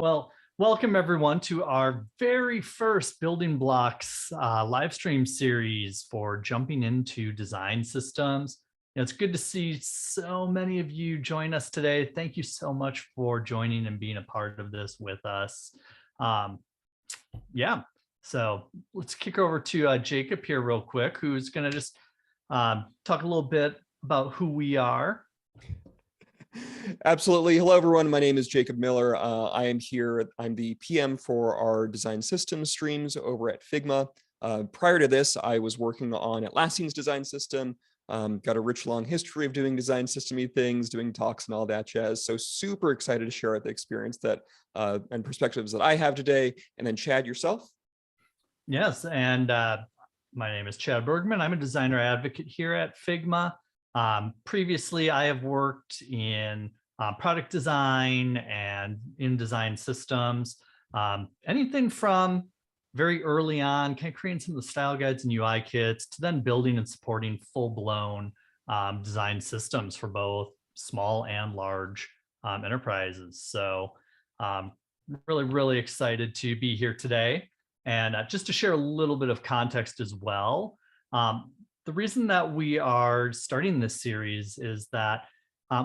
Well, welcome everyone to our very first Building Blocks live stream series for jumping into design systems. It's good to see so many of you join us today. Thank you so much for joining and being a part of this with us. Yeah, so let's kick over to Jacob here real quick, who's going to just talk a little bit about who we are. Absolutely. Hello, everyone. My name is Jacob Miller. I am here. I'm the PM for our design systems streams over at Figma. Prior to this, I was working on Atlassian's design system. Got a rich, long history of doing design system-y things, doing talks and all that jazz. So super excited to share the experience that and perspectives that I have today. And then Chad, yourself? Yes, and my name is Chad Bergman. I'm a designer advocate here at Figma. Previously, I have worked in product design and in design systems, anything from very early on, kind of creating some of the style guides and UI kits, to then building and supporting full-blown design systems for both small and large enterprises. So really excited to be here today. And just to share a little bit of context as well, the reason that we are starting this series is that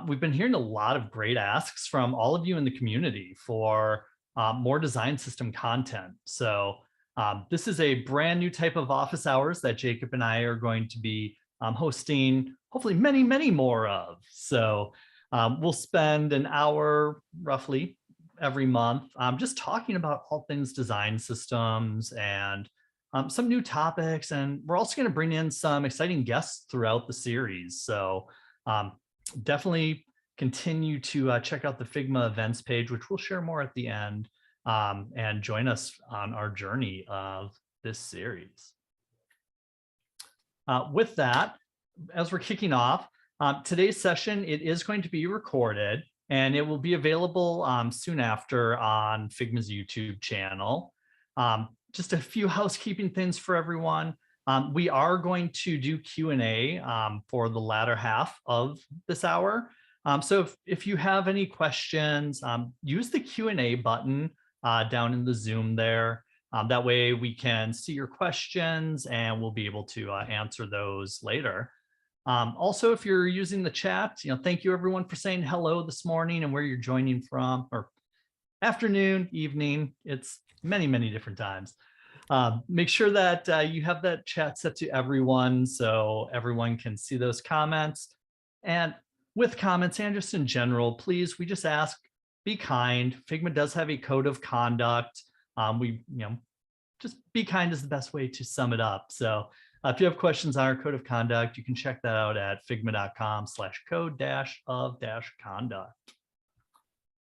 we've been hearing a lot of great asks from all of you in the community for more design system content. So this is a brand new type of office hours that Jacob and I are going to be hosting, hopefully many more of. So we'll spend an hour roughly every month just talking about all things design systems and some new topics, and we're also going to bring in some exciting guests throughout the series. So definitely continue to check out the Figma events page, which we'll share more at the end, and join us on our journey of this series. With that, as we're kicking off, today's session, it is going to be recorded, and it will be available soon after on Figma's YouTube channel. Just a few housekeeping things for everyone. We are going to do Q&A for the latter half of this hour. So if you have any questions, use the Q&A button down in the Zoom there. That way we can see your questions and we'll be able to answer those later. Also, if you're using the chat, thank you everyone for saying hello this morning and where you're joining from, or afternoon, evening. It's many different times. Make sure that you have that chat set to everyone so everyone can see those comments. And with comments and just in general, please, we just ask, be kind. Figma does have a code of conduct. Just be kind is the best way to sum it up. So if you have questions on our code of conduct, you can check that out at figma.com/code-of-conduct.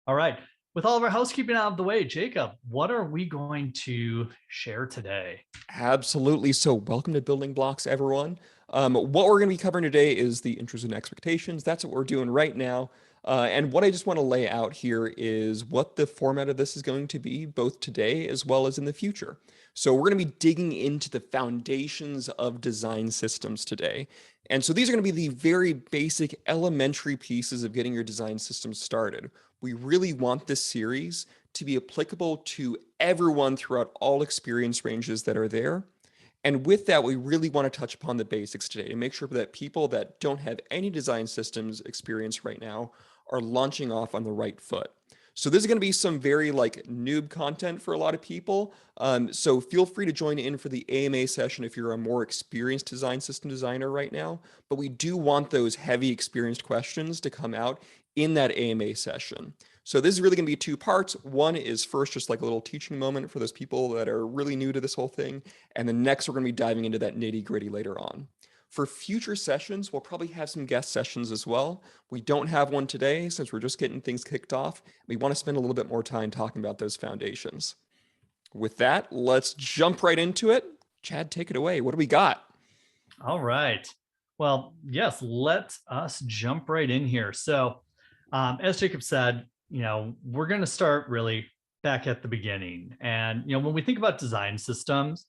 All right. With all of our housekeeping out of the way, Jacob, what are we going to share today? Absolutely. So welcome to Building Blocks, everyone. What we're going to be covering today is the interests and expectations. That's what we're doing right now. And what I just want to lay out here is what the format of this is going to be, both today as well as in the future. So we're going to be digging into the foundations of design systems today. And so these are going to be the very basic elementary pieces of getting your design system started. We really want this series to be applicable to everyone throughout all experience ranges that are there. And with that, we really want to touch upon the basics today and make sure that people that don't have any design systems experience right now are launching off on the right foot. So this is going to be some very noob content for a lot of people. So feel free to join in for the AMA session if you're a more experienced design system designer right now. But we do want those heavy experienced questions to come out in that AMA session. So this is really going to be two parts. One is first just like a little teaching moment for those people that are really new to this whole thing. And then next, we're going to be diving into that nitty gritty later on. For future sessions, we'll probably have some guest sessions as well. We don't have one today since we're just getting things kicked off. We want to spend a little bit more time talking about those foundations. With that, let's jump right into it. Chad, take it away. What do we got? All right. Well, yes, let us jump right in here. So as Jacob said, we're going to start really back at the beginning. And, when we think about design systems,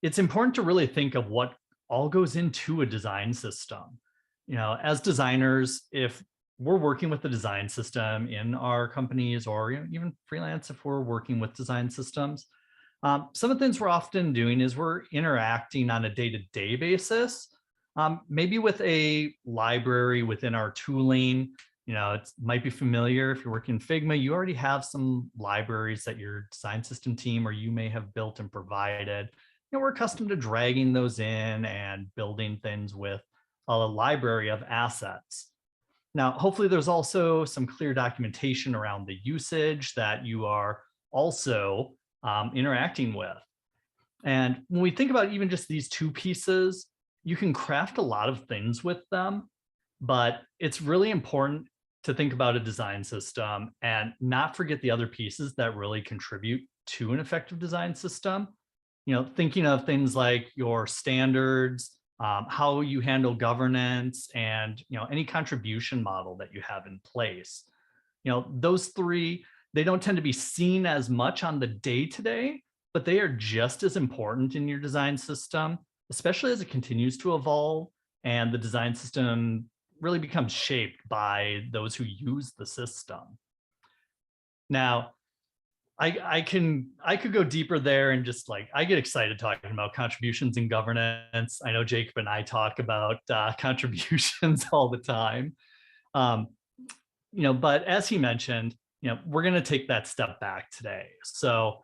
it's important to really think of what all goes into a design system. As designers, if we're working with the design system in our companies, or even freelance if we're working with design systems, some of the things we're often doing is we're interacting on a day-to-day basis, maybe with a library within our tooling. It might be familiar if you're working in Figma, you already have some libraries that your design system team or you may have built and provided. We're accustomed to dragging those in and building things with a library of assets. Now, hopefully there's also some clear documentation around the usage that you are also interacting with. And when we think about even just these two pieces, you can craft a lot of things with them, but it's really important to think about a design system and not forget the other pieces that really contribute to an effective design system. Thinking of things like your standards, how you handle governance, and any contribution model that you have in place. Those three, they don't tend to be seen as much on the day-to-day, but they are just as important in your design system, especially as it continues to evolve and the design system really becomes shaped by those who use the system. Now, I could go deeper there and just I get excited talking about contributions and governance. I know Jacob and I talk about contributions all the time. But as he mentioned, we're going to take that step back today. So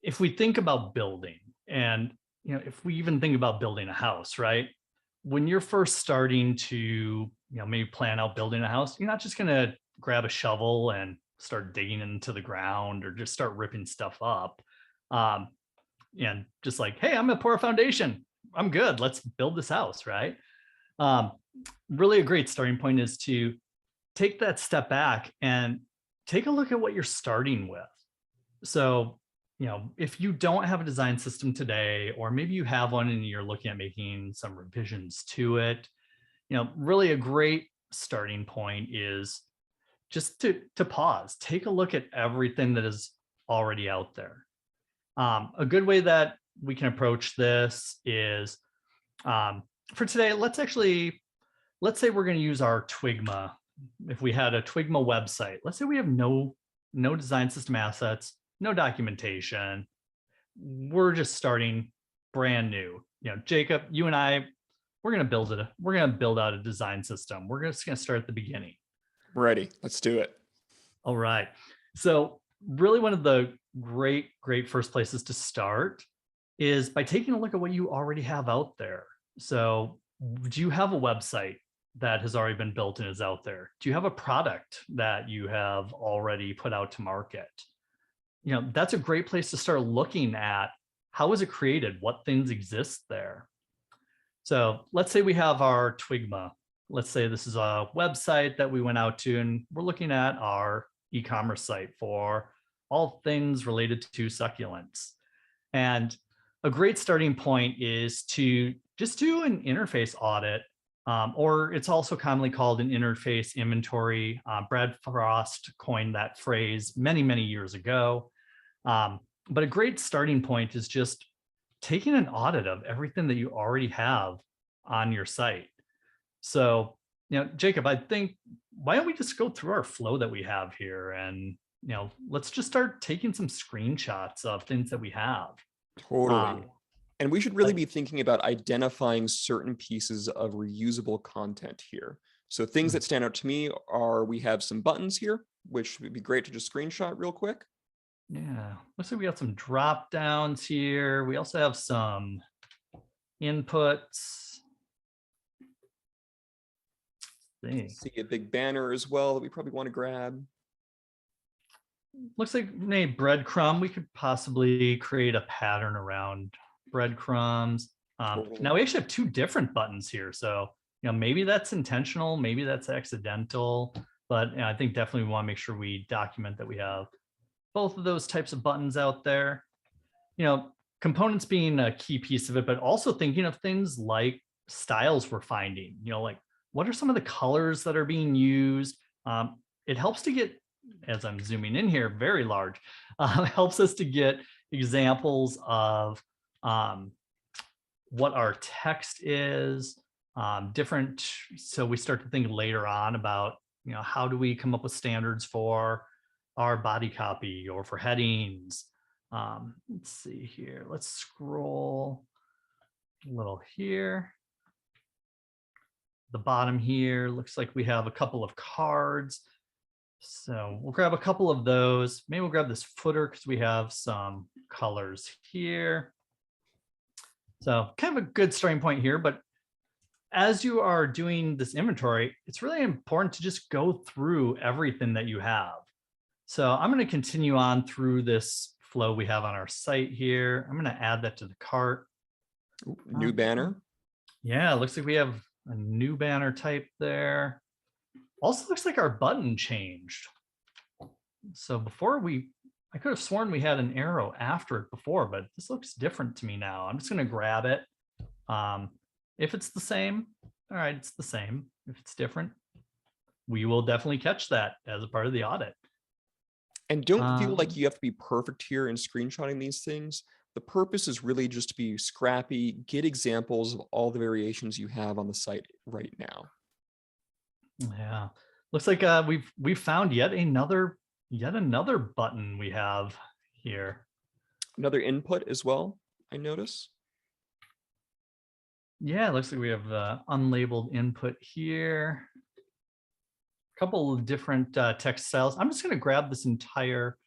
if we think about building, and if we even think about building a house, right? When you're first starting to maybe plan out building a house, you're not just going to grab a shovel and start digging into the ground or just start ripping stuff up. And just hey, I'm gonna pour a foundation. I'm good. Let's build this house, right? Really a great starting point is to take that step back and take a look at what you're starting with. So, if you don't have a design system today, or maybe you have one and you're looking at making some revisions to it, really a great starting point is just to pause, take a look at everything that is already out there. A good way that we can approach this is, for today, let's say we're going to use our Figma. If we had a Figma website, let's say we have no design system assets, no documentation. We're just starting brand new. Jacob, you and I, we're going to build out a design system. We're just going to start at the beginning. Ready. Let's do it. All right. So really one of the great first places to start is by taking a look at what you already have out there. So do you have a website that has already been built and is out there? Do you have a product that you have already put out to market? That's a great place to start looking at how was it created? What things exist there? So let's say we have our Figma. Let's say this is a website that we went out to and we're looking at our e-commerce site for all things related to succulents. And a great starting point is to just do an interface audit, or it's also commonly called an interface inventory. Brad Frost coined that phrase many, many years ago. But a great starting point is just taking an audit of everything that you already have on your site. So, Jacob, I think, why don't we just go through our flow that we have here and, let's just start taking some screenshots of things that we have. Totally. And we should really be thinking about identifying certain pieces of reusable content here. So things that stand out to me are, we have some buttons here, which would be great to just screenshot real quick. Yeah, looks like we got some drop downs here. We also have some inputs. See a big banner as well that we probably want to grab. Looks like maybe breadcrumb. We could possibly create a pattern around breadcrumbs. Now we actually have two different buttons here. So, maybe that's intentional, maybe that's accidental, but I think definitely we want to make sure we document that we have both of those types of buttons out there. Components being a key piece of it, but also thinking of things like styles we're finding, what are some of the colors that are being used? It helps to get, as I'm zooming in here, very large, helps us to get examples of what our text is, different. So we start to think later on about how do we come up with standards for our body copy or for headings? Let's see here. Let's scroll a little here. The bottom here looks like we have a couple of cards. So we'll grab a couple of those. Maybe we'll grab this footer because we have some colors here. So kind of a good starting point here, but as you are doing this inventory, it's really important to just go through everything that you have. So I'm going to continue on through this flow we have on our site here. I'm going to add that to the cart. Ooh, new banner. Yeah, it looks like we have a new banner type there. Also looks like our button changed. So before I could have sworn we had an arrow after it before, but this looks different to me now. I'm just going to grab it. If it's the same, all right, it's the same. If it's different, we will definitely catch that as a part of the audit. And don't feel like you have to be perfect here in screenshotting these things. The purpose is really just to be scrappy, get examples of all the variations you have on the site right now. Yeah, looks like we've found yet another button we have here. Another input as well, I notice. Yeah, it looks like we have unlabeled input here. A couple of different text styles. I'm just going to grab this entire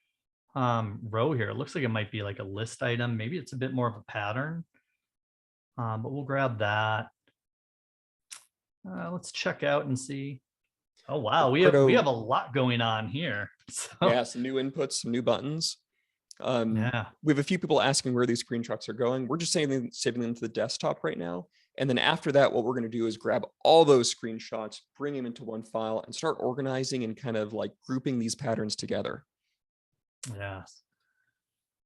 row here. It looks like it might be like a list item. Maybe it's a bit more of a pattern, but we'll grab that. Let's check out and see. Oh wow, we have a lot going on here. So, yeah, some new inputs, some new buttons. yeah, we have a few people asking where these screenshots are going. We're just saving them to the desktop right now. And then after that, what we're going to do is grab all those screenshots, bring them into one file, and start organizing and kind of like grouping these patterns together. yes.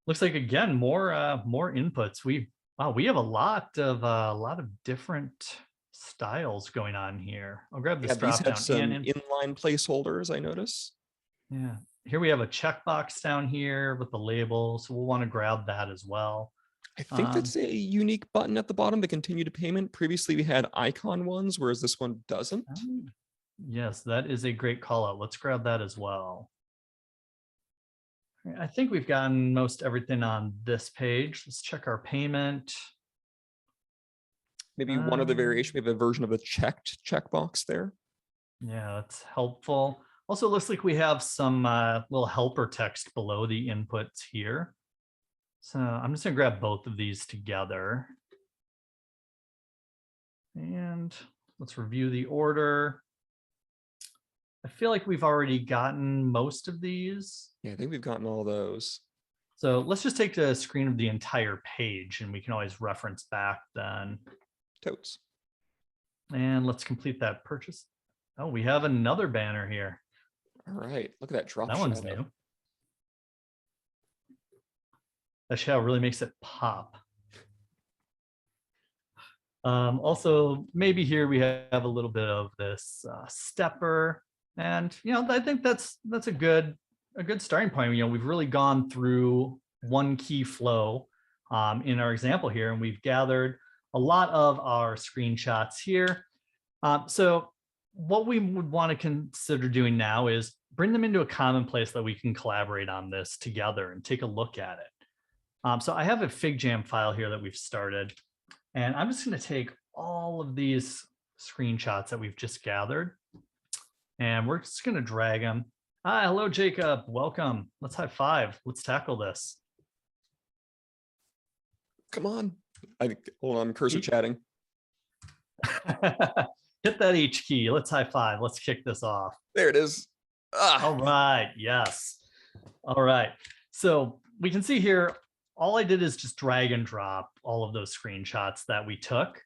Looks like again more inputs. We have a lot of different styles going on here. I'll grab this These drop have down. some inline placeholders, I notice. Yeah, here we have a checkbox down here with the label, so we'll want to grab that as well. I think that's a unique button at the bottom, the continue to payment. Previously, we had icon ones, whereas this one doesn't. Yes, that is a great call out. Let's grab that as well. I think we've gotten most everything on this page. Let's check our payment. Maybe one other variation, we have a version of a checked checkbox there. Yeah, that's helpful. Also, looks like we have some little helper text below the inputs here. So I'm just going to grab both of these together. And let's review the order. I feel like we've already gotten most of these. Yeah, I think we've gotten all those. So let's just take a screen of the entire page and we can always reference back then. Totes. And let's complete that purchase. Oh, we have another banner here. All right, look at that drop. That one's new. That shadow really makes it pop. Also, maybe here we have a little bit of this stepper, and I think that's a good starting point. We've really gone through one key flow in our example here, and we've gathered a lot of our screenshots here. So what we would want to consider doing now is bring them into a common place that we can collaborate on this together and take a look at it. So I have a FigJam file here that we've started, and I'm just going to take all of these screenshots that we've just gathered, and we're just going to drag them. Hi, hello, Jacob. Welcome. Let's high five. Let's tackle this. Come on. Hold on, I'm cursor chatting. Hit that H key. Let's high five. Let's kick this off. There it is. All right. Yes. All right. So we can see here, all I did is just drag and drop all of those screenshots that we took.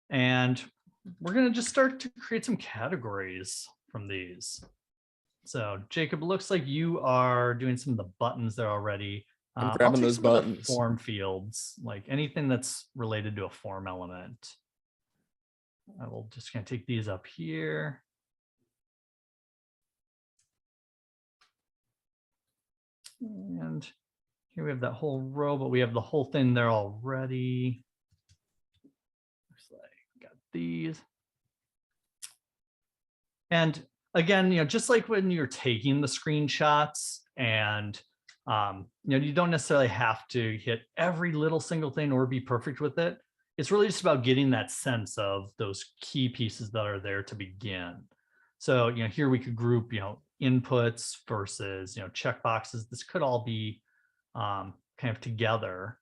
And we're going to just start to create some categories from these. So Jacob, it looks like you are doing some of the buttons there already. I'm grabbing those buttons. Form fields, like anything that's related to a form element. I will just kind of take these up here. And here we have that whole row, but we have the whole thing there already. Looks like got these. And again, just like when you're taking the screenshots and you don't necessarily have to hit every little single thing or be perfect with it. It's really just about getting that sense of those key pieces that are there to begin. So, here we could group, inputs versus, checkboxes. This could all be kind of together.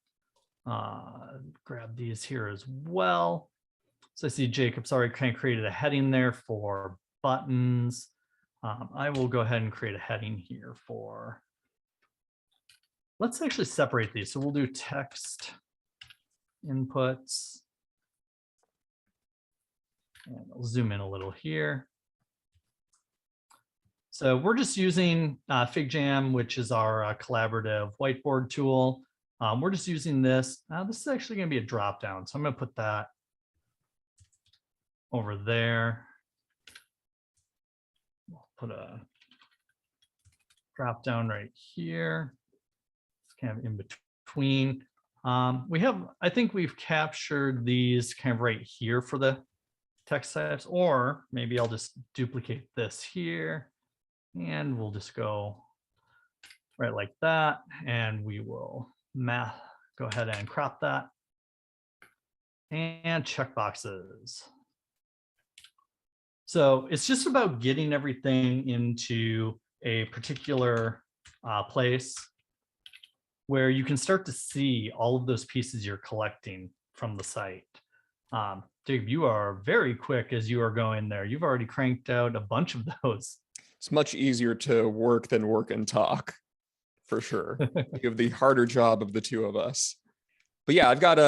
Grab these here as well. So I see Jacob's already kind of created a heading there for buttons. I will go ahead and create a heading here for, let's actually separate these. So we'll do text inputs. And I'll zoom in a little here. So we're just using FigJam, which is our collaborative whiteboard tool. We're just using this. This is actually going to be a drop down. So I'm going to put that over there. We'll put a drop down right here. It's kind of in between. I think we've captured these kind of right here for the text types, or maybe I'll just duplicate this here and we'll just go right like that. And we will go ahead and crop that and checkboxes. So it's just about getting everything into a particular place where you can start to see all of those pieces you're collecting from the site. Dave, you are very quick as you are going there. You've already cranked out a bunch of those. It's much easier to work than work and talk, for sure. You have the harder job of the two of us. But yeah, I've got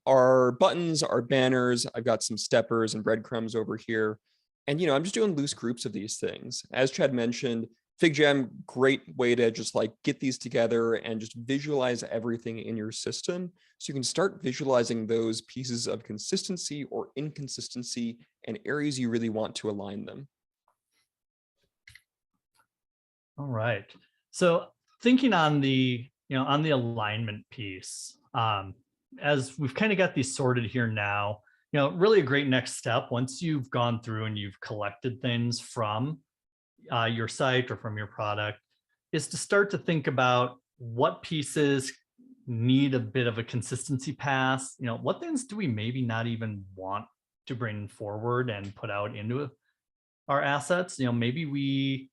our buttons, our banners. I've got some steppers and breadcrumbs over here. And, I'm just doing loose groups of these things. As Chad mentioned, FigJam, great way to just like get these together and just visualize everything in your system. So you can start visualizing those pieces of consistency or inconsistency and areas you really want to align them. All right. So thinking on the, on the alignment piece, as we've kind of got these sorted here now, really a great next step once you've gone through and you've collected things from your site or from your product is to start to think about what pieces need a bit of a consistency pass. What things do we maybe not even want to bring forward and put out into our assets? Maybe we're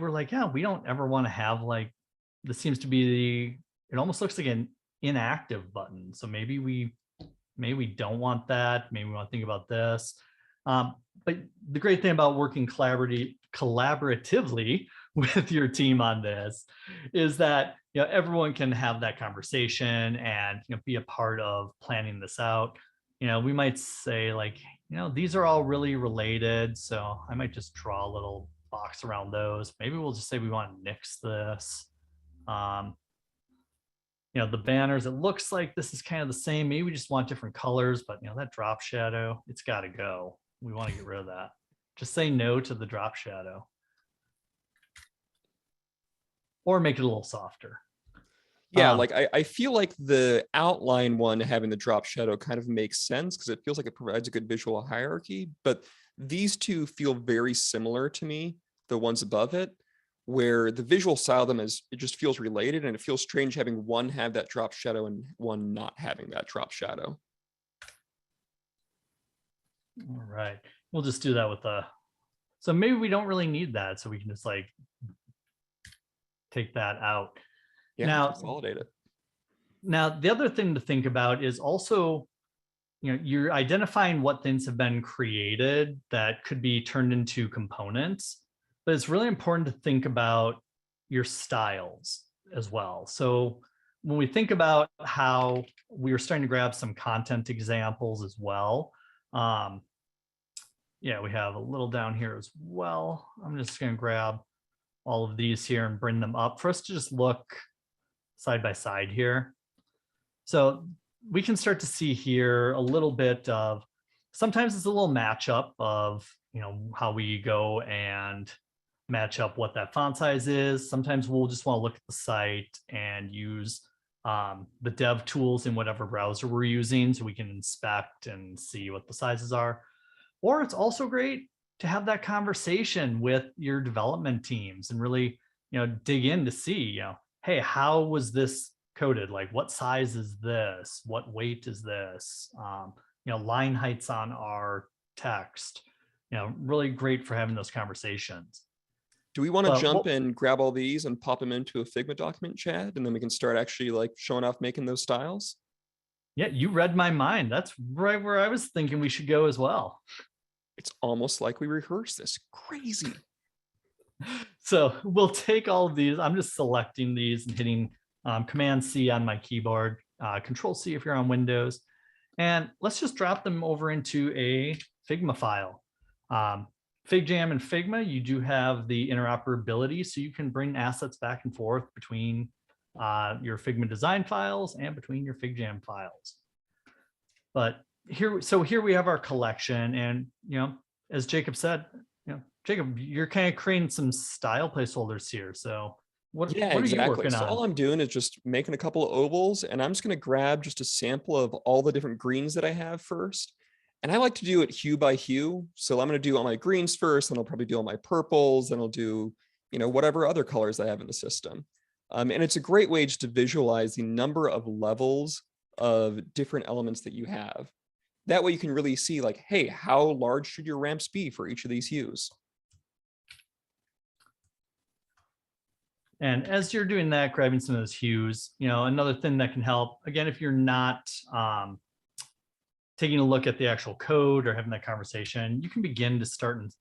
like, yeah, we don't ever want to have like, this seems to be it almost looks like an inactive button. So maybe we don't want that. Maybe we want to think about this. But the great thing about working collaboratively with your team on this is that everyone can have that conversation and be a part of planning this out. We might say like, these are all really related, so I might just draw a little box around those. Maybe we'll just say we want to nix this. The banners, it looks like this is kind of the same. Maybe we just want different colors, but that drop shadow, it's got to go. We want to get rid of that. Just say no to the drop shadow. Or make it a little softer. Yeah, like I feel like the outline one having the drop shadow kind of makes sense because it feels like it provides a good visual hierarchy, but these two feel very similar to me, the ones above it, where the visual style of them it just feels related, and it feels strange having one have that drop shadow and one not having that drop shadow. All right, we'll just do that with so maybe we don't really need that, so we can just like take that out. Yeah, now consolidate it. Now the other thing to think about is also you're identifying what things have been created that could be turned into components, but it's really important to think about your styles as well. So when we think about how we were starting to grab some content examples as well, yeah, we have a little down here as well. I'm just going to grab all of these here and bring them up for us to just look side by side here. So we can start to see here a little bit of, sometimes it's a little matchup of, how we go and match up what that font size is. Sometimes we'll just want to look at the site and use the dev tools in whatever browser we're using so we can inspect and see what the sizes are. Or it's also great to have that conversation with your development teams and really, dig in to see, hey, how was this coded? Like, what size is this? What weight is this? Line heights on our text, really great for having those conversations. Do we want to But jump and grab all these and pop them into a Figma document, Chad, and then we can start actually like showing off making those styles? yeah, you read my mind. That's right where I was thinking we should go as well. It's almost like we rehearsed this. Crazy. So we'll take all of these. I'm just selecting these and hitting Command C on my keyboard, Control C if you're on Windows. And let's just drop them over into a Figma file. FigJam and Figma, you do have the interoperability, so you can bring assets back and forth between your Figma design files and between your FigJam files. But here we have our collection, and as Jacob said, Jacob, you're kind of creating some style placeholders here. So what are you working So on? all I'm doing is just making a couple of ovals, and I'm just going to grab just a sample of all the different greens that I have first. And I like to do it hue by hue. So I'm going to do all my greens first, and I'll probably do all my purples, and I'll do, whatever other colors I have in the system. And it's a great way just to visualize the number of levels of different elements that you have. That way you can really see like, hey, how large should your ramps be for each of these hues? And as you're doing that, grabbing some of those hues, another thing that can help, again, if you're not taking a look at the actual code or having that conversation, you can begin to start and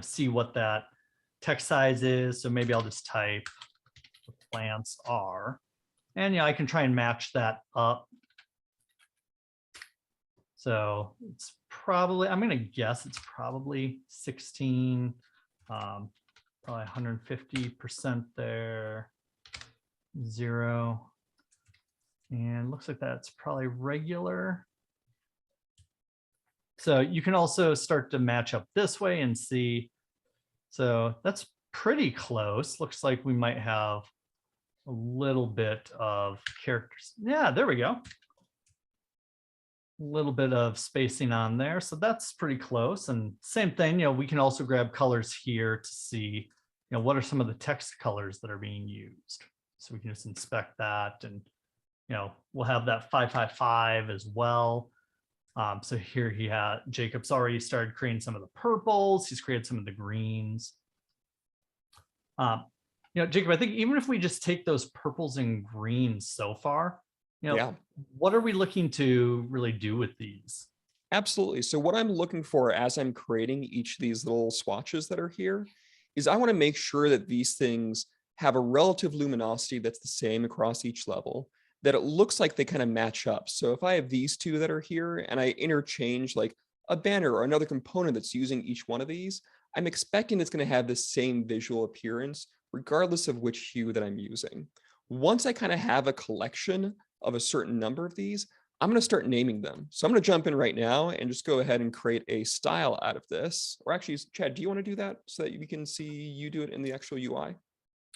see what that text size is. So maybe I'll just type the plants are, and I can try and match that up. So it's probably, I'm going to guess it's probably 16, probably 150% there, 0. And looks like that's probably regular. So you can also start to match up this way and see. So that's pretty close. Looks like we might have a little bit of characters. Yeah, there we go. A little bit of spacing on there. So that's pretty close. And same thing, we can also grab colors here to see, what are some of the text colors that are being used. So we can just inspect that, and, we'll have that 555 as well. So here Jacob's already started creating some of the purples. He's created some of the greens. Jacob, I think even if we just take those purples and greens so far, what are we looking to really do with these? Absolutely. So what I'm looking for as I'm creating each of these little swatches that are here is I want to make sure that these things have a relative luminosity that's the same across each level, that it looks like they kind of match up. So if I have these two that are here and I interchange like a banner or another component that's using each one of these, I'm expecting it's going to have the same visual appearance regardless of which hue that I'm using. Once I kind of have a collection of a certain number of these, I'm going to start naming them. So I'm going to jump in right now and just go ahead and create a style out of this. Or actually, Chad, do you want to do that so that we can see you do it in the actual UI?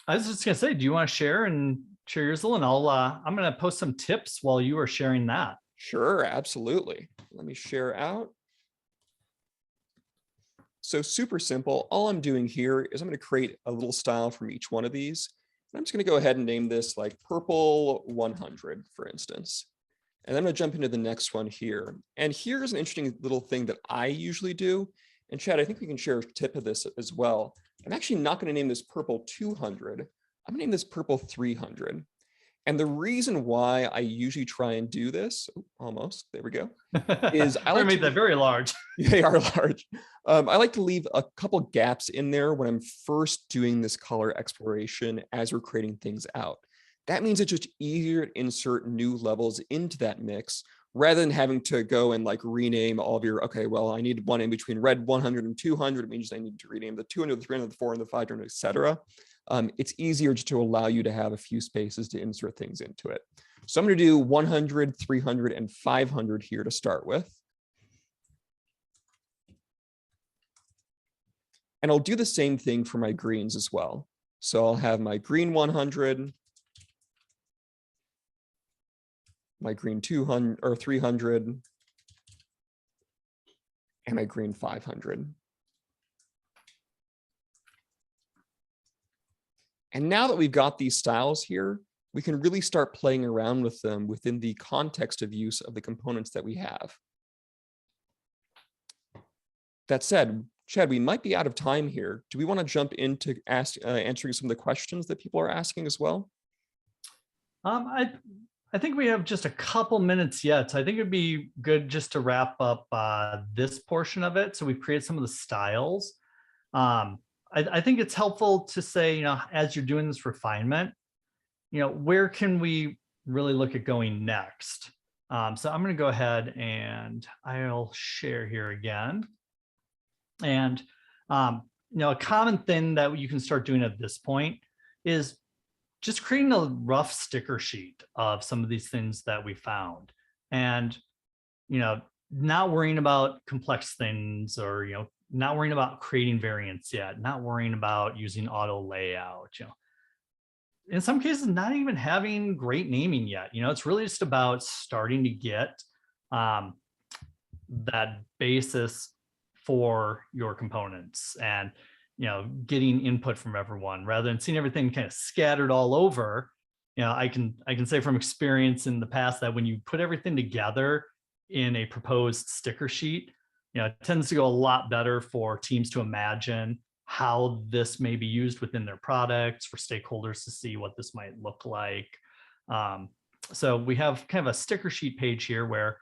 I was just going to say, do you want to share yours, and I'm going to post some tips while you are sharing that. Sure, absolutely. Let me share out. So super simple. All I'm doing here is I'm going to create a little style from each one of these. And I'm just going to go ahead and name this like purple 100, for instance. And then I'm going to jump into the next one here. And here's an interesting little thing that I usually do. And Chad, I think we can share a tip of this as well. I'm actually not going to name this purple 200. I'm going to name this purple 300. And the reason why I usually try and do this, almost, there we go, is I like to make that very large. They are large. I like to leave a couple gaps in there when I'm first doing this color exploration as we're creating things out. That means it's just easier to insert new levels into that mix rather than having to go and like rename all of your, okay, well, I need one in between red 100 and 200. It means I need to rename the 200, the 300, the 400, the 500, etc. It's easier just to allow you to have a few spaces to insert things into it. So I'm going to do 100, 300, and 500 here to start with. And I'll do the same thing for my greens as well. So I'll have my green 100, my green 200 or 300, and my green 500. And now that we've got these styles here, we can really start playing around with them within the context of use of the components that we have. That said, Chad, we might be out of time here. Do we want to jump into answering some of the questions that people are asking as well? I think we have just a couple minutes yet. So I think it'd be good just to wrap up this portion of it. So we've created some of the styles. I think it's helpful to say, as you're doing this refinement, where can we really look at going next? So I'm going to go ahead and I'll share here again. And, a common thing that you can start doing at this point is just creating a rough sticker sheet of some of these things that we found. And, not worrying about complex things or, not worrying about creating variants yet, not worrying about using auto layout, in some cases, not even having great naming yet. It's really just about starting to get that basis for your components and, getting input from everyone rather than seeing everything kind of scattered all over. I can say from experience in the past that when you put everything together in a proposed sticker sheet, it tends to go a lot better for teams to imagine how this may be used within their products, for stakeholders to see what this might look like. So we have kind of a sticker sheet page here where,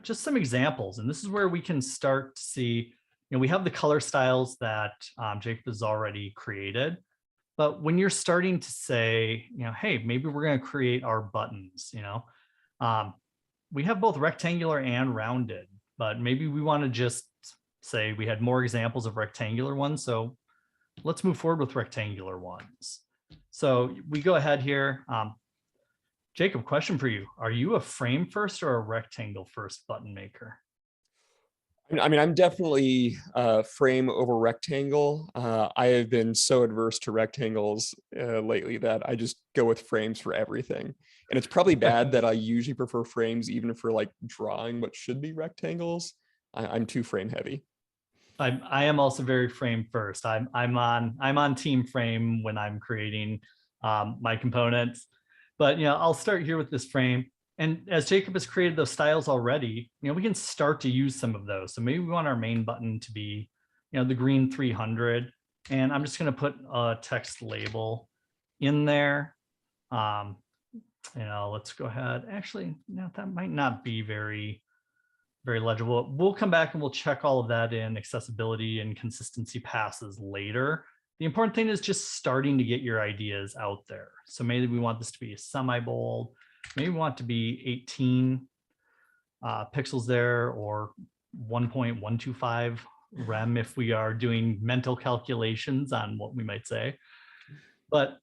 just some examples. And this is where we can start to see, we have the color styles that Jacob has already created. But when you're starting to say, hey, maybe we're going to create our buttons, we have both rectangular and rounded, but maybe we want to just say we had more examples of rectangular ones. So let's move forward with rectangular ones. So we go ahead here. Jacob, question for you. Are you a frame first or a rectangle first button maker? I mean, I'm definitely frame over rectangle. I have been so adverse to rectangles lately that I just go with frames for everything. And it's probably bad that I usually prefer frames even for like drawing what should be rectangles. I'm too frame heavy. I am also very frame first. I'm on team frame when I'm creating my components. But I'll start here with this frame. And as Jacob has created those styles already, we can start to use some of those. So maybe we want our main button to be, the green 300. And I'm just going to put a text label in there. Let's go ahead. Actually, that might not be very legible. We'll come back and we'll check all of that in accessibility and consistency passes later. The important thing is just starting to get your ideas out there. So maybe we want this to be a semi-bold. Maybe we want it to be 18 pixels there, or 1.125 rem if we are doing mental calculations on what we might say. But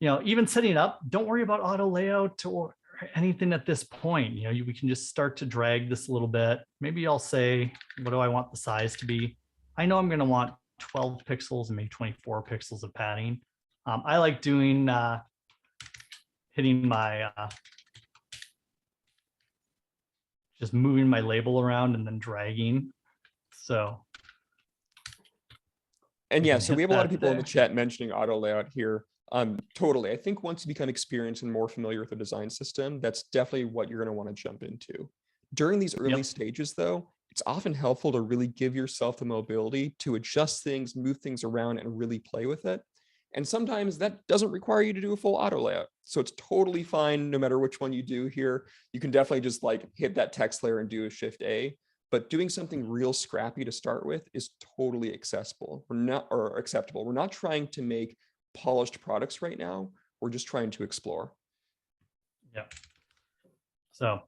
even setting it up, don't worry about auto layout or anything at this point. We can just start to drag this a little bit. Maybe I'll say, what do I want the size to be? I know I'm going to want 12 pixels and maybe 24 pixels of padding. I like doing hitting my just moving my label around and then dragging. So and yeah, so we have a lot of people in the chat mentioning auto layout here. Totally. I think once you become experienced and more familiar with the design system, that's definitely what you're going to want to jump into. During these early stages, though, it's often helpful to really give yourself the mobility to adjust things, move things around, and really play with it. And sometimes that doesn't require you to do a full auto layout. So it's totally fine no matter which one you do here. You can definitely just like hit that text layer and do a Shift A. But doing something real scrappy to start with is totally acceptable. We're not trying to make polished products right now. We're just trying to explore. Yeah. So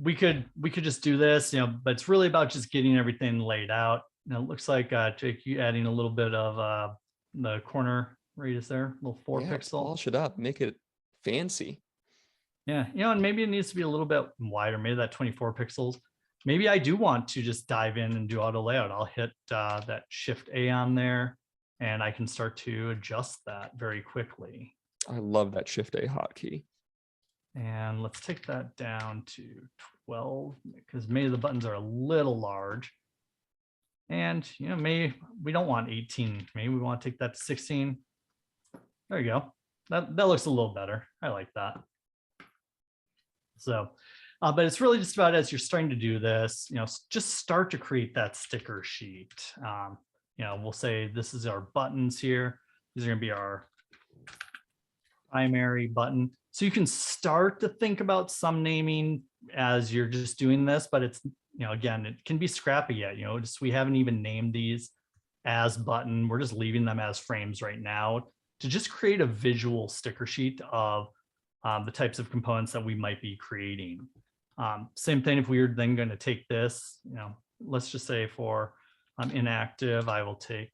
we could just do this, but it's really about just getting everything laid out. It looks like Jake, you adding a little bit of the corner radius there, little 4 pixel. Polish it up, make it fancy. Yeah, and maybe it needs to be a little bit wider, maybe that 24 pixels. Maybe I do want to just dive in and do auto layout. I'll hit that Shift A on there, and I can start to adjust that very quickly. I love that Shift A hotkey. And let's take that down to 12 because maybe the buttons are a little large. And maybe we don't want 18. Maybe we want to take that to 16. There you go. That looks a little better. I like that. So, but it's really just about, as you're starting to do this, just start to create that sticker sheet. We'll say this is our buttons here. These are going to be our primary button. So you can start to think about some naming as you're just doing this, but it's, again, it can be scrappy yet, just we haven't even named these as button. We're just leaving them as frames right now to just create a visual sticker sheet of the types of components that we might be creating. Same thing if we were then going to take this, let's just say for inactive, I will take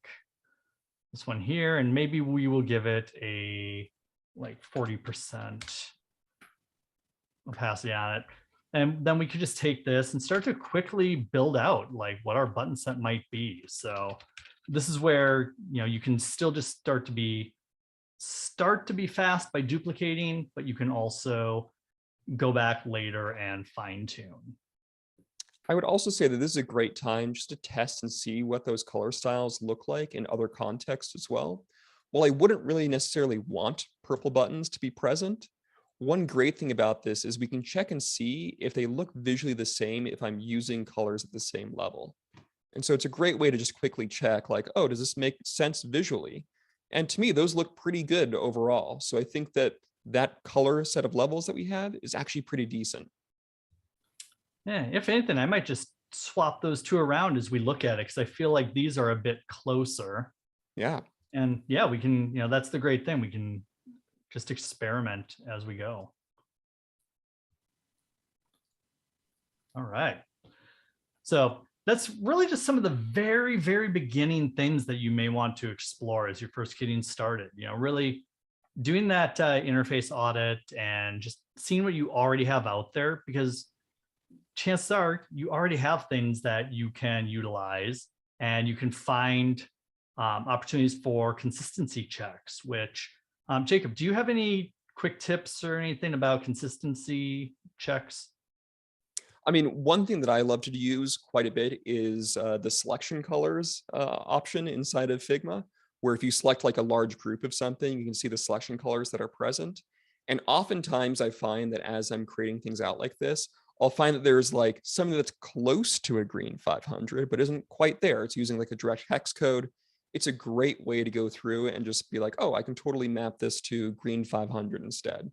this one here, and maybe we will give it a like 40% opacity on it. And then we could just take this and start to quickly build out like what our button set might be. So this is where, you can still just start to be fast by duplicating, but you can also go back later and fine tune. I would also say that this is a great time just to test and see what those color styles look like in other contexts as well. While I wouldn't really necessarily want purple buttons to be present, one great thing about this is we can check and see if they look visually the same if I'm using colors at the same level. And so it's a great way to just quickly check like, oh, does this make sense visually? And to me, those look pretty good overall. So I think that that color set of levels that we have is actually pretty decent. Yeah, if anything, I might just swap those two around as we look at it, because I feel like these are a bit closer. Yeah. And yeah, we can, that's the great thing. We can just experiment as we go. All right. So that's really just some of the very, very beginning things that you may want to explore as you're first getting started. Really doing that interface audit and just seeing what you already have out there, because chances are you already have things that you can utilize, and you can find opportunities for consistency checks, which Jacob, do you have any quick tips or anything about consistency checks? I mean, one thing that I love to use quite a bit is the selection colors option inside of Figma, where if you select like a large group of something, you can see the selection colors that are present. And oftentimes I find that as I'm creating things out like this, I'll find that there's like something that's close to a green 500, but isn't quite there. It's using like a direct hex code. It's a great way to go through and just be like, oh, I can totally map this to green 500 instead.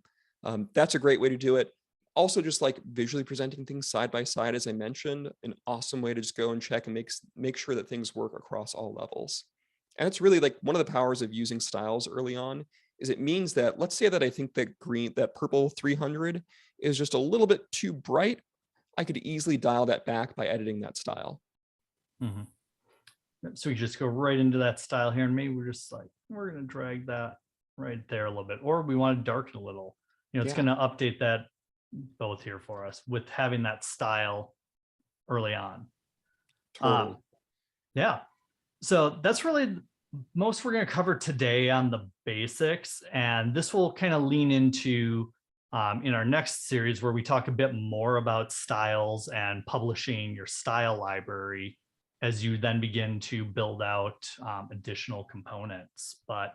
That's a great way to do it. Also, just like visually presenting things side by side, as I mentioned, an awesome way to just go and check and make sure that things work across all levels. And it's really like one of the powers of using styles early on is it means that, let's say that I think that purple 300 is just a little bit too bright. I could easily dial that back by editing that style. Mm-hmm. So we just go right into that style here, and maybe we're going to drag that right there a little bit, or we want to darken a little. It's going to update that both here for us with having that style early on. Totally. Yeah. So that's really most we're going to cover today on the basics, and this will kind of lean into in our next series where we talk a bit more about styles and publishing your style library as you then begin to build out additional components. But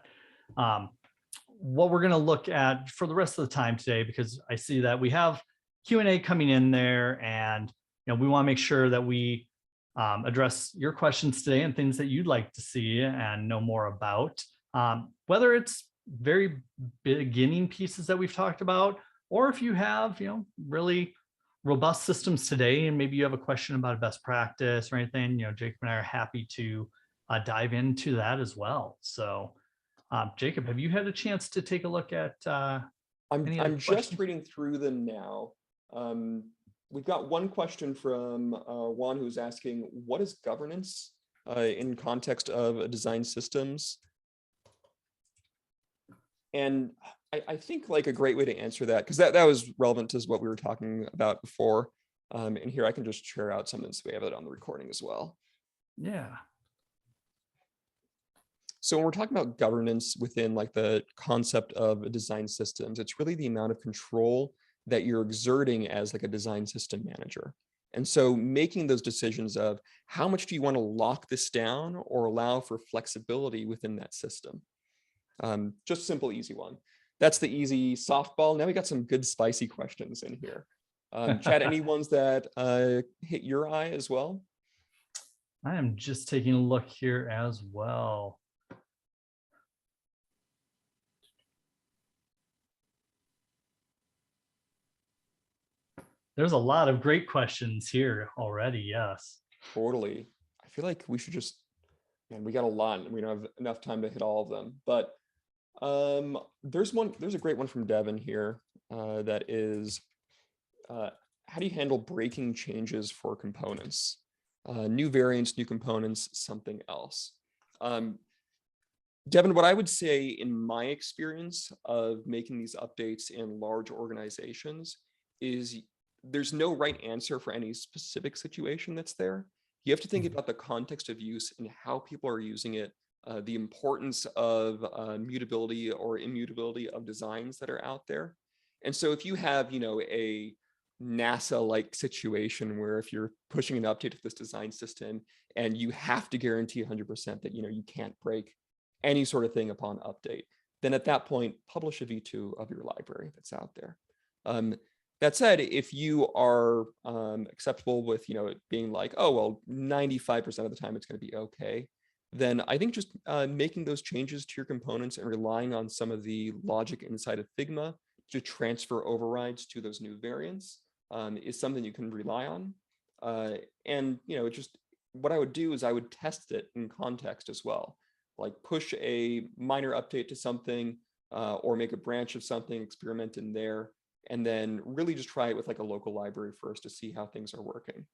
what we're going to look at for the rest of the time today, because I see that we have Q&A coming in there, and we want to make sure that we address your questions today and things that you'd like to see and know more about, whether it's very beginning pieces that we've talked about, or if you have really robust systems today and maybe you have a question about a best practice or anything, Jacob and I are happy to dive into that as well. So Jacob, have you had a chance to take a look at I'm just reading through them now. We've got one question from Juan, who's asking, what is governance in context of design systems? And I think like a great way to answer that, because that was relevant to what we were talking about before. And here I can just share out something so we have it on the recording as well. Yeah. So when we're talking about governance within like the concept of design systems, it's really the amount of control that you're exerting as like a design system manager. And so making those decisions of how much do you want to lock this down or allow for flexibility within that system. Just a simple, easy one. That's the easy softball. Now we got some good spicy questions in here. Chad, any ones that hit your eye as well? I am just taking a look here as well. There's a lot of great questions here already. Yes. Totally. I feel like we should just, man, we got a lot and we don't have enough time to hit all of them. But there's a great one from Devin here that is, how do you handle breaking changes for components? New variants, new components, something else. Devin, what I would say in my experience of making these updates in large organizations is there's no right answer for any specific situation that's there. You have to think about the context of use and how people are using it, the importance of mutability or immutability of designs that are out there. And so if you have, a NASA-like situation where if you're pushing an update to this design system and you have to guarantee 100% that, you can't break any sort of thing upon update, then at that point, publish a V2 of your library that's out there. That said, if you are acceptable with, it being like, oh, well, 95% of the time it's going to be okay, then I think just making those changes to your components and relying on some of the logic inside of Figma to transfer overrides to those new variants is something you can rely on. And, just what I would do is I would test it in context as well, like push a minor update to something or make a branch of something, experiment in there, and then really just try it with like a local library first to see how things are working.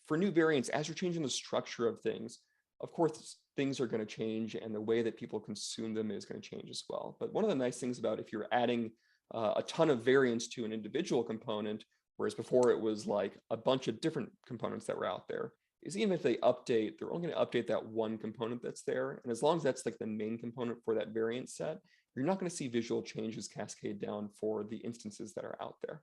For new variants, as you're changing the structure of things, of course, things are going to change and the way that people consume them is going to change as well. But one of the nice things about if you're adding a ton of variants to an individual component, whereas before it was like a bunch of different components that were out there, is even if they update, they're only going to update that one component that's there. And as long as that's like the main component for that variant set, you're not going to see visual changes cascade down for the instances that are out there.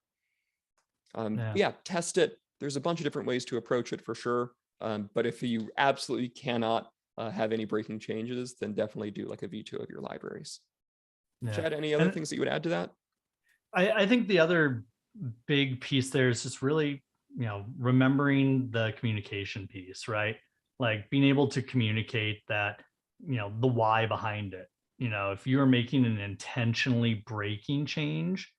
Yeah, test it. There's a bunch of different ways to approach it for sure. But if you absolutely cannot have any breaking changes, then definitely do like a V2 of your libraries. Yeah. Chad, any other things that you would add to that? I think the other big piece there is just really, remembering the communication piece, right? Like being able to communicate that, the why behind it. If you are making an intentionally breaking change,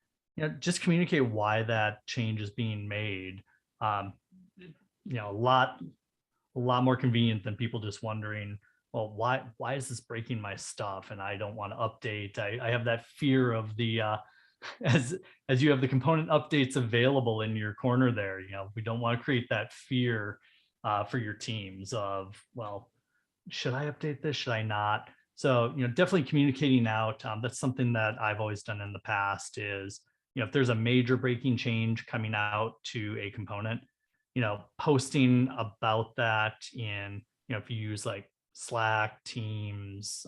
just communicate why that change is being made. A lot more convenient than people just wondering, well, why is this breaking my stuff and I don't want to update. I have that fear of the as you have the component updates available in your corner there, we don't want to create that fear for your teams of, well, should I update this? Should I not? So, definitely communicating out. That's something that I've always done in the past is, if there's a major breaking change coming out to a component, posting about that in, if you use like Slack, Teams,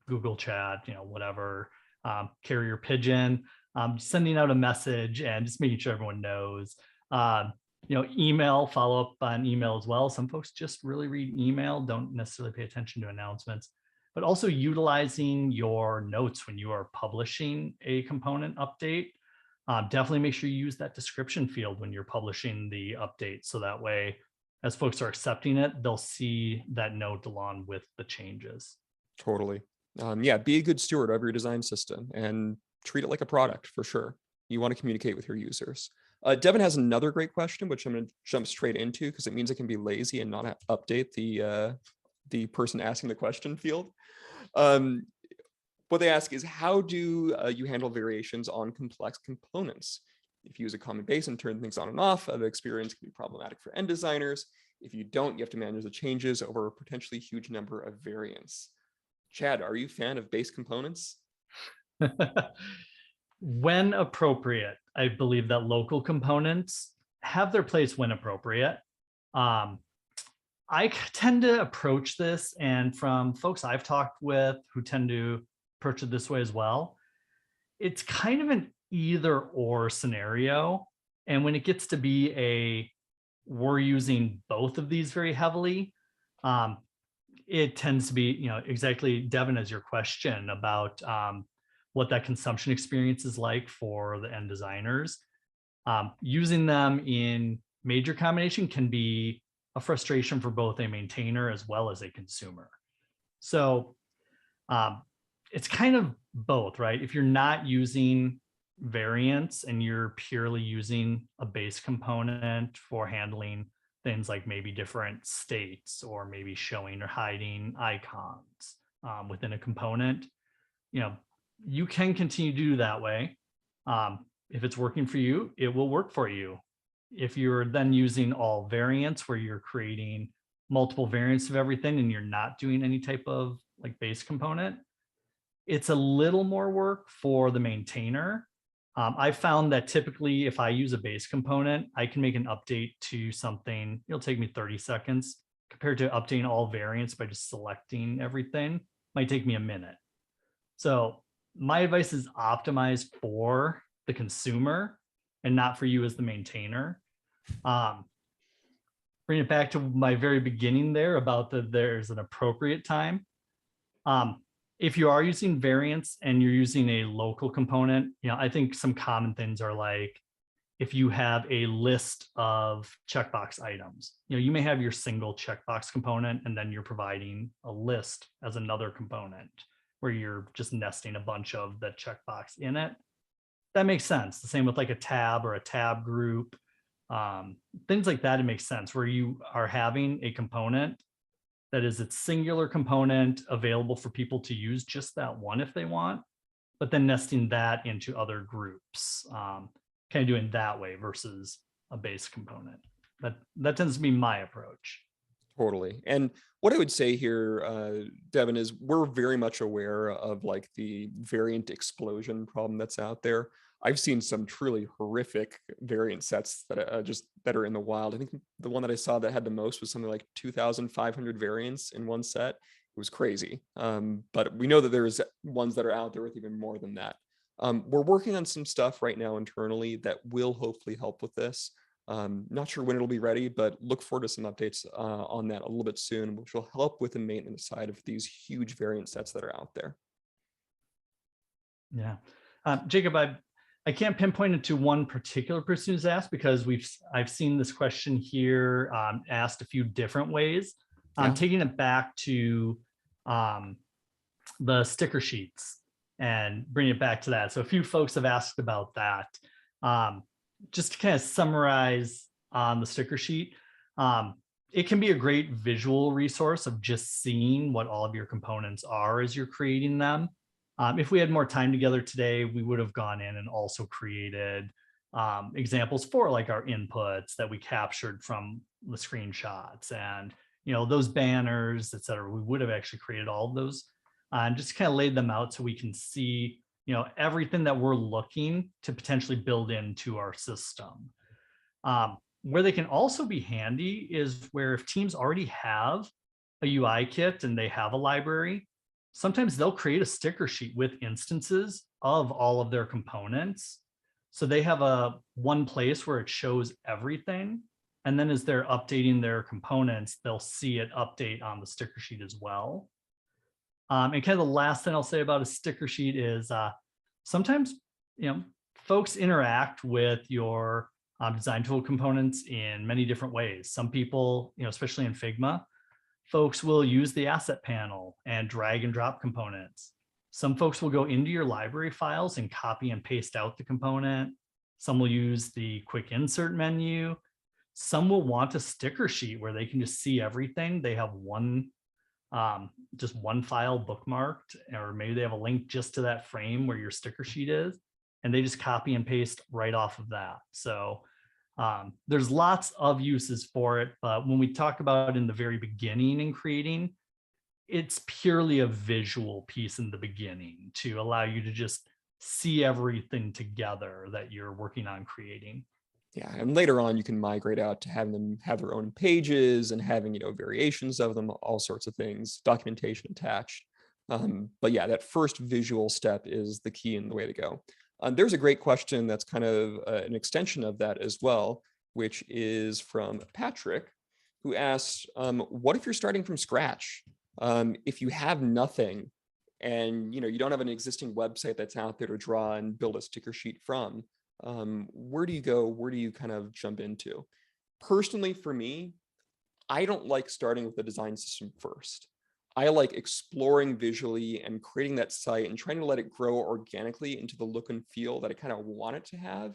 Google Chat, whatever, carrier pigeon, sending out a message and just making sure everyone knows. Email, follow up on email as well. Some folks just really read email, don't necessarily pay attention to announcements, but also utilizing your notes when you are publishing a component update. Definitely make sure you use that description field when you're publishing the update. So that way, as folks are accepting it, they'll see that note along with the changes. Totally. Yeah, be a good steward of your design system and treat it like a product for sure. You want to communicate with your users. Devin has another great question, which I'm going to jump straight into because it means I can be lazy and not update the person asking the question field. What they ask is, how do you handle variations on complex components? If you use a common base and turn things on and off, the experience can be problematic for end designers. If you don't, you have to manage the changes over a potentially huge number of variants. Chad, are you a fan of base components? When appropriate, I believe that local components have their place when appropriate. I tend to approach this, and from folks I've talked with who tend to approach it this way as well, it's kind of an either or scenario. And when it gets to be we're using both of these very heavily, it tends to be, exactly, Devin, as your question about what that consumption experience is like for the end designers. Using them in major combination can be a frustration for both a maintainer as well as a consumer. So it's kind of both, right? If you're not using variants and you're purely using a base component for handling things like maybe different states or maybe showing or hiding icons within a component, you can continue to do that way. If it's working for you, it will work for you. If you're then using all variants where you're creating multiple variants of everything and you're not doing any type of like base component, it's a little more work for the maintainer. I found that typically if I use a base component, I can make an update to something. It'll take me 30 seconds compared to updating all variants by just selecting everything. Might take me a minute. So my advice is optimized for the consumer and not for you as the maintainer. Bring it back to my very beginning there about there's an appropriate time. If you are using variants and you're using a local component, I think some common things are like, if you have a list of checkbox items, you may have your single checkbox component and then you're providing a list as another component where you're just nesting a bunch of the checkbox in it. That makes sense. The same with like a tab or a tab group, things like that. It makes sense where you are having a component that is its singular component available for people to use just that one if they want, but then nesting that into other groups, kind of doing that way versus a base component. That tends to be my approach. Totally. And what I would say here, Devin, is we're very much aware of like the variant explosion problem that's out there. I've seen some truly horrific variant sets that are in the wild. I think the one that I saw that had the most was something like 2,500 variants in one set. It was crazy. But we know that there's ones that are out there with even more than that. We're working on some stuff right now internally that will hopefully help with this. Not sure when it'll be ready, but look forward to some updates on that a little bit soon, which will help with the maintenance side of these huge variant sets that are out there. Yeah. Jacob, I can't pinpoint it to one particular person who's asked because I've seen this question here asked a few different ways. I'm taking it back to the sticker sheets and bring it back to that. So a few folks have asked about that. Just to kind of summarize on the sticker sheet, it can be a great visual resource of just seeing what all of your components are as you're creating them. If we had more time together today, we would have gone in and also created examples for like our inputs that we captured from the screenshots and, those banners, et cetera. We would have actually created all of those and just kind of laid them out so we can see, everything that we're looking to potentially build into our system. Where they can also be handy is where if teams already have a UI kit and they have a library, sometimes they'll create a sticker sheet with instances of all of their components. So they have one place where it shows everything. And then as they're updating their components, they'll see it update on the sticker sheet as well. And kind of the last thing I'll say about a sticker sheet is sometimes, folks interact with your design tool components in many different ways. Some people, especially in Figma, folks will use the asset panel and drag and drop components. Some folks will go into your library files and copy and paste out the component. Some will use the quick insert menu. Some will want a sticker sheet where they can just see everything. They have just one file bookmarked, or maybe they have a link just to that frame where your sticker sheet is, and they just copy and paste right off of that. So there's lots of uses for it, but when we talk about in the very beginning in creating, it's purely a visual piece in the beginning to allow you to just see everything together that you're working on creating. Yeah, and later on you can migrate out to having them have their own pages and having, variations of them, all sorts of things, documentation attached. But yeah, that first visual step is the key and the way to go. There's a great question that's kind of an extension of that as well, which is from Patrick, who asks, what if you're starting from scratch? If you have nothing and you don't have an existing website that's out there to draw and build a sticker sheet from, where do you go? Where do you kind of jump into? Personally, for me, I don't like starting with the design system first. I like exploring visually and creating that site and trying to let it grow organically into the look and feel that I kind of want it to have.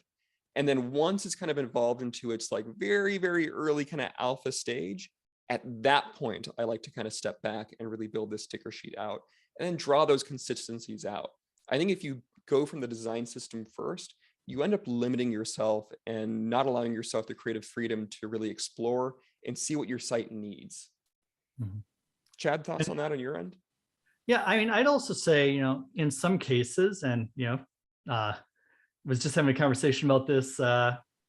And then once it's kind of evolved into its like very, very early kind of alpha stage, at that point, I like to kind of step back and really build this sticker sheet out and then draw those consistencies out. I think if you go from the design system first, you end up limiting yourself and not allowing yourself the creative freedom to really explore and see what your site needs. Mhm. Chad, thoughts on that on your end? Yeah, I mean, I'd also say, in some cases, and, was just having a conversation about this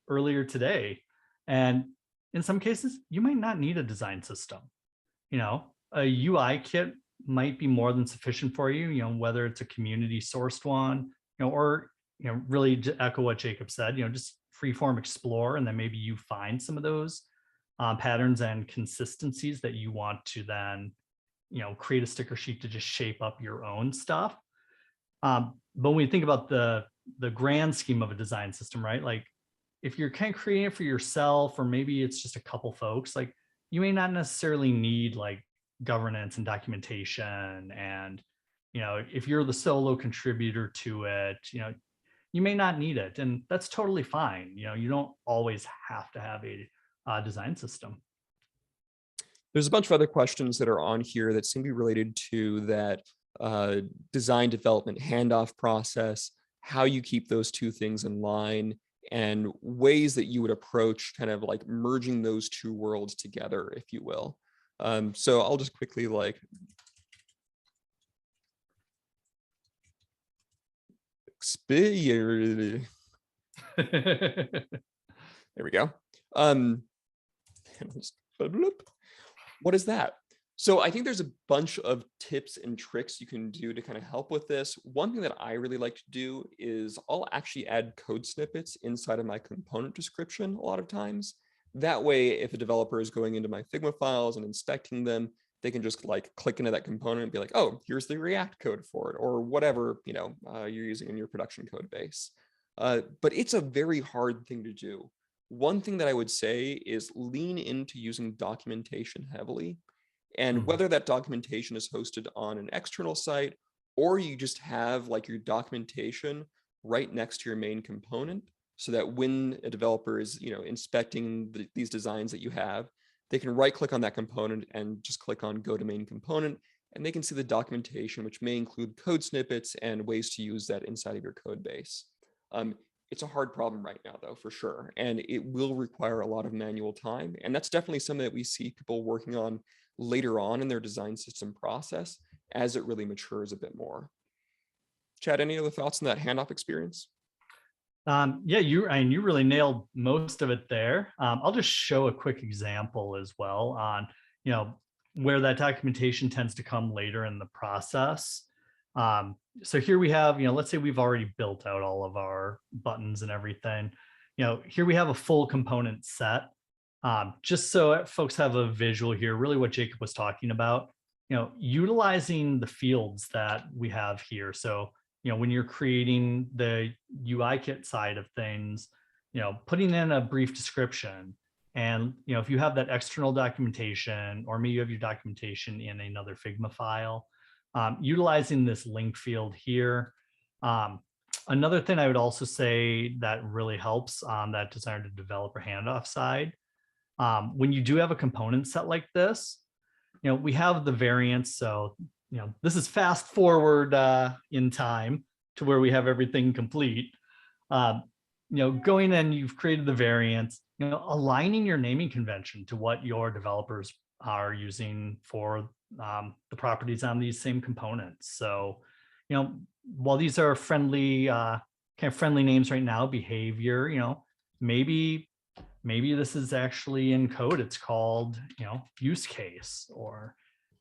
earlier today. And in some cases, you might not need a design system. A UI kit might be more than sufficient for you, whether it's a community sourced one, or, really to echo what Jacob said, just freeform explore, and then maybe you find some of those patterns and consistencies that you want to then, create a sticker sheet to just shape up your own stuff. But when we think about the grand scheme of a design system, right? Like if you're kind of creating it for yourself, or maybe it's just a couple folks, like you may not necessarily need like governance and documentation. And, if you're the solo contributor to it, you may not need it. And that's totally fine. You don't always have to have a design system. There's a bunch of other questions that are on here that seem to be related to that design development handoff process, how you keep those two things in line, and ways that you would approach kind of like merging those two worlds together, if you will. So I'll just quickly like there we go. What is that? So I think there's a bunch of tips and tricks you can do to kind of help with this. One thing that I really like to do is I'll actually add code snippets inside of my component description a lot of times. That way, if a developer is going into my Figma files and inspecting them, they can just like click into that component and be like, oh, here's the React code for it, or whatever you're using in your production code base. But it's a very hard thing to do. One thing that I would say is lean into using documentation heavily. And whether that documentation is hosted on an external site, or you just have like your documentation right next to your main component, so that when a developer is inspecting these designs that you have, they can right click on that component and just click on go to main component, and they can see the documentation, which may include code snippets and ways to use that inside of your code base. It's a hard problem right now, though, for sure. And it will require a lot of manual time. And that's definitely something that we see people working on later on in their design system process as it really matures a bit more. Chad, any other thoughts on that handoff experience? Yeah, you really nailed most of it there. I'll just show a quick example as well on, where that documentation tends to come later in the process. So here we have, let's say we've already built out all of our buttons and everything. Here we have a full component set. Just so folks have a visual here, really what Jacob was talking about, utilizing the fields that we have here. So, when you're creating the UI kit side of things, putting in a brief description, and, if you have that external documentation, or maybe you have your documentation in another Figma file, utilizing this link field here. Another thing I would also say that really helps on that designer to developer handoff side, when you do have a component set like this, we have the variants. So, this is fast forward in time to where we have everything complete. Going in, you've created the variants, aligning your naming convention to what your developers are using for the properties on these same components. So, while these are friendly, kind of friendly names right now, behavior, maybe this is actually in code. It's called, use case,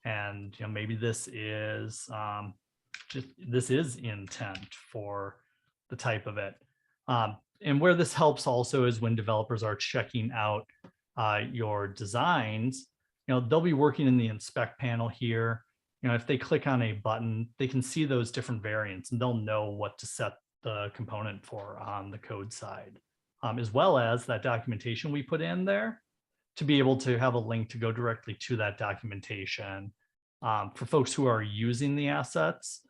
and maybe this is this is intent for the type of it. And where this helps also is when developers are checking out your designs. they'll be working in the inspect panel here. If they click on a button, they can see those different variants and they'll know what to set the component for on the code side, as well as that documentation we put in there to be able to have a link to go directly to that documentation. For folks who are using the assets,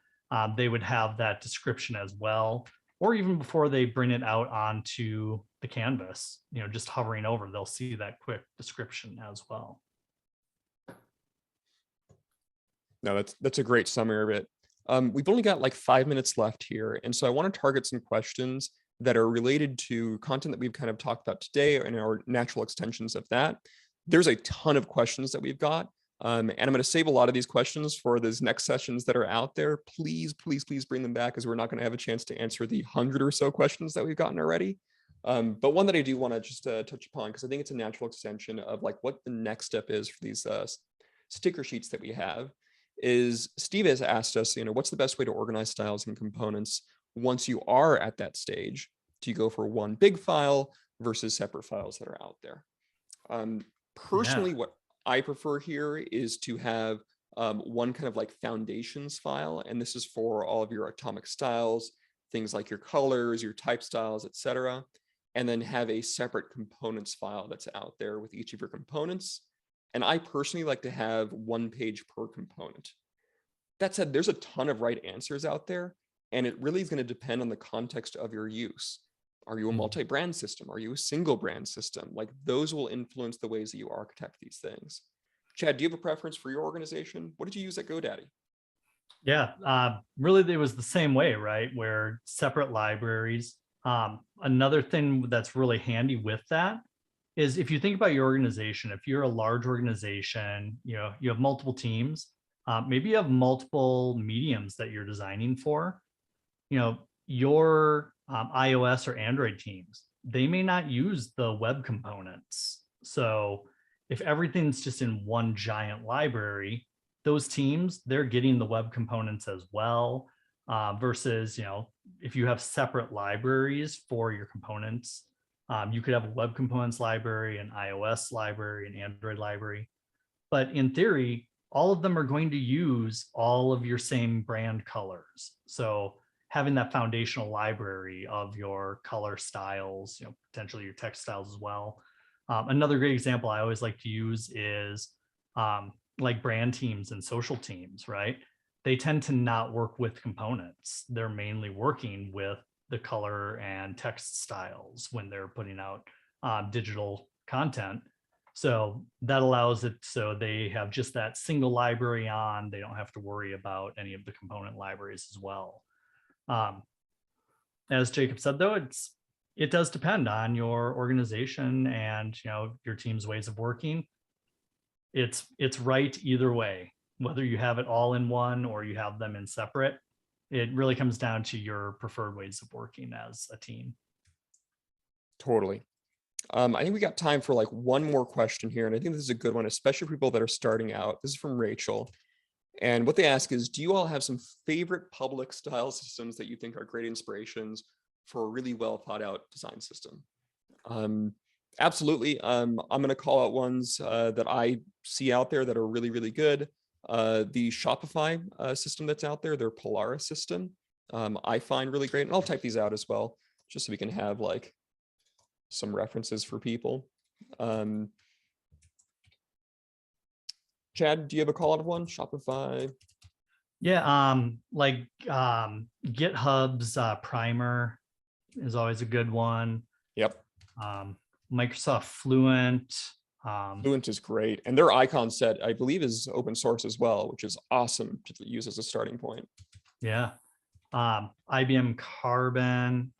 they would have that description as well, or even before they bring it out onto the canvas, just hovering over, they'll see that quick description as well. No, that's a great summary of it. We've only got like 5 minutes left here. And so I want to target some questions that are related to content that we've kind of talked about today and our natural extensions of that. There's a ton of questions that we've got. And I'm going to save a lot of these questions for those next sessions that are out there. Please, please, please bring them back, as we're not going to have a chance to answer the 100 or so questions that we've gotten already. But one that I do want to just touch upon, because I think it's a natural extension of like what the next step is for these sticker sheets that we have, is Steve has asked us, what's the best way to organize styles and components once you are at that stage? Do you go for one big file versus separate files that are out there? Personally, what I prefer here is to have one kind of like foundations file, and this is for all of your atomic styles, things like your colors, your type styles, etc., and then have a separate components file that's out there with each of your components. And I personally like to have 1 page per component. That said, there's a ton of right answers out there, and it really is going to depend on the context of your use. Are you a multi-brand system? Are you a single brand system? Like, those will influence the ways that you architect these things. Chad, do you have a preference for your organization? What did you use at GoDaddy? Yeah, really, it was the same way, right? Where separate libraries. Another thing that's really handy with that is if you think about your organization, if you're a large organization, you have multiple teams, maybe you have multiple mediums that you're designing for, your iOS or Android teams, they may not use the web components. So if everything's just in one giant library, those teams, they're getting the web components as well, versus, if you have separate libraries for your components, you could have a web components library, an iOS library, an Android library. But in theory, all of them are going to use all of your same brand colors. So having that foundational library of your color styles, potentially your text styles as well. Another great example I always like to use is like brand teams and social teams, right? They tend to not work with components. They're mainly working with the color and text styles when they're putting out digital content. So that allows it so they have just that single library on. They don't have to worry about any of the component libraries as well. As Jacob said, though, it does depend on your organization and your team's ways of working. It's right either way, whether you have it all in one or you have them in separate. It really comes down to your preferred ways of working as a team. Totally. I think we got time for like one more question here, and I think this is a good one, especially for people that are starting out. This is from Rachel. And what they ask is, do you all have some favorite public style systems that you think are great inspirations for a really well thought out design system? Absolutely. I'm going to call out ones that I see out there that are really, really good. The Shopify system that's out there, their Polaris system, I find really great. And I'll type these out as well, just so we can have like some references for people. Chad, do you have a call out of one? Shopify? Yeah, like GitHub's Primer is always a good one. Yep. Microsoft Fluent. Fluent is great. And their icon set, I believe, is open source as well, which is awesome to use as a starting point. Yeah. IBM Carbon,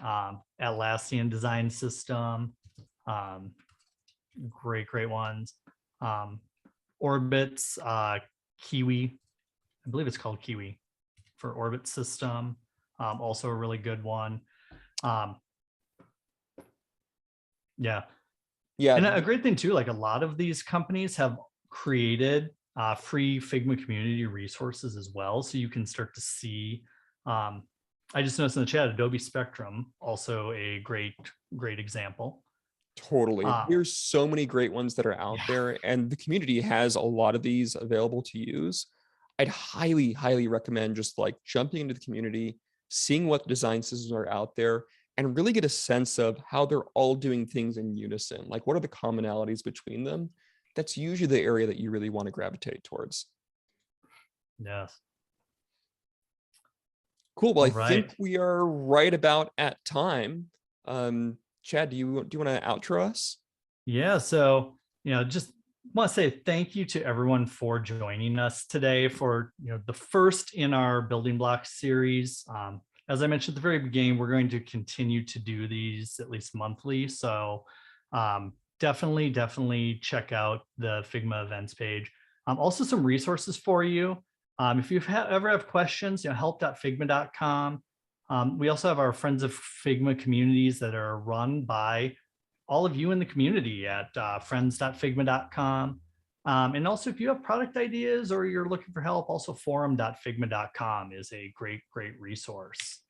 Atlassian Design System. Great ones. Orbit's Kiwi, I believe it's called Kiwi for Orbit system. Also a really good one. Yeah. And a great thing too, like a lot of these companies have created free Figma community resources as well. So you can start to see, I just noticed in the chat, Adobe Spectrum, also a great example. Totally. Uh, There's so many great ones that are out yeah, there, and the community has a lot of these available to use. I'd highly, highly recommend just like jumping into the community, seeing what design systems are out there, and really get a sense of how they're all doing things in unison. Like, what are the commonalities between them? That's usually the area that you really want to gravitate towards. yes. Cool. Well, All I think right. we are right about at time. Chad, do you want to outro us? Yeah. So, just want to say thank you to everyone for joining us today for, the first in our building block series. As I mentioned at the very beginning, we're going to continue to do these at least monthly. So definitely check out the Figma events page. Also some resources for you. If you ever have questions, help.figma.com. We also have our Friends of Figma communities that are run by all of you in the community at friends.figma.com. And also, if you have product ideas or you're looking for help, also forum.figma.com is a great resource.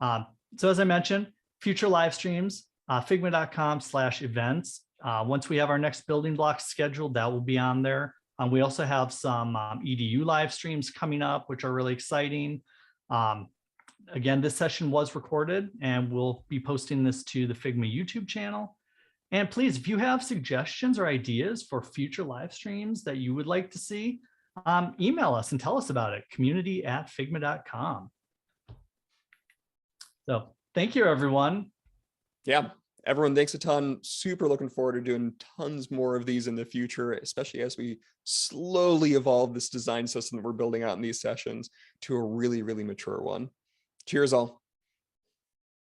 So as I mentioned, future live streams, figma.com/events. Once we have our next building block scheduled, that will be on there. We also have some EDU live streams coming up, which are really exciting. Again, this session was recorded and we'll be posting this to the Figma YouTube channel. And please, if you have suggestions or ideas for future live streams that you would like to see, email us and tell us about it, community@figma.com. So thank you, everyone. Yeah, everyone, thanks a ton. Super looking forward to doing tons more of these in the future, especially as we slowly evolve this design system that we're building out in these sessions to a really, really mature one. Cheers all.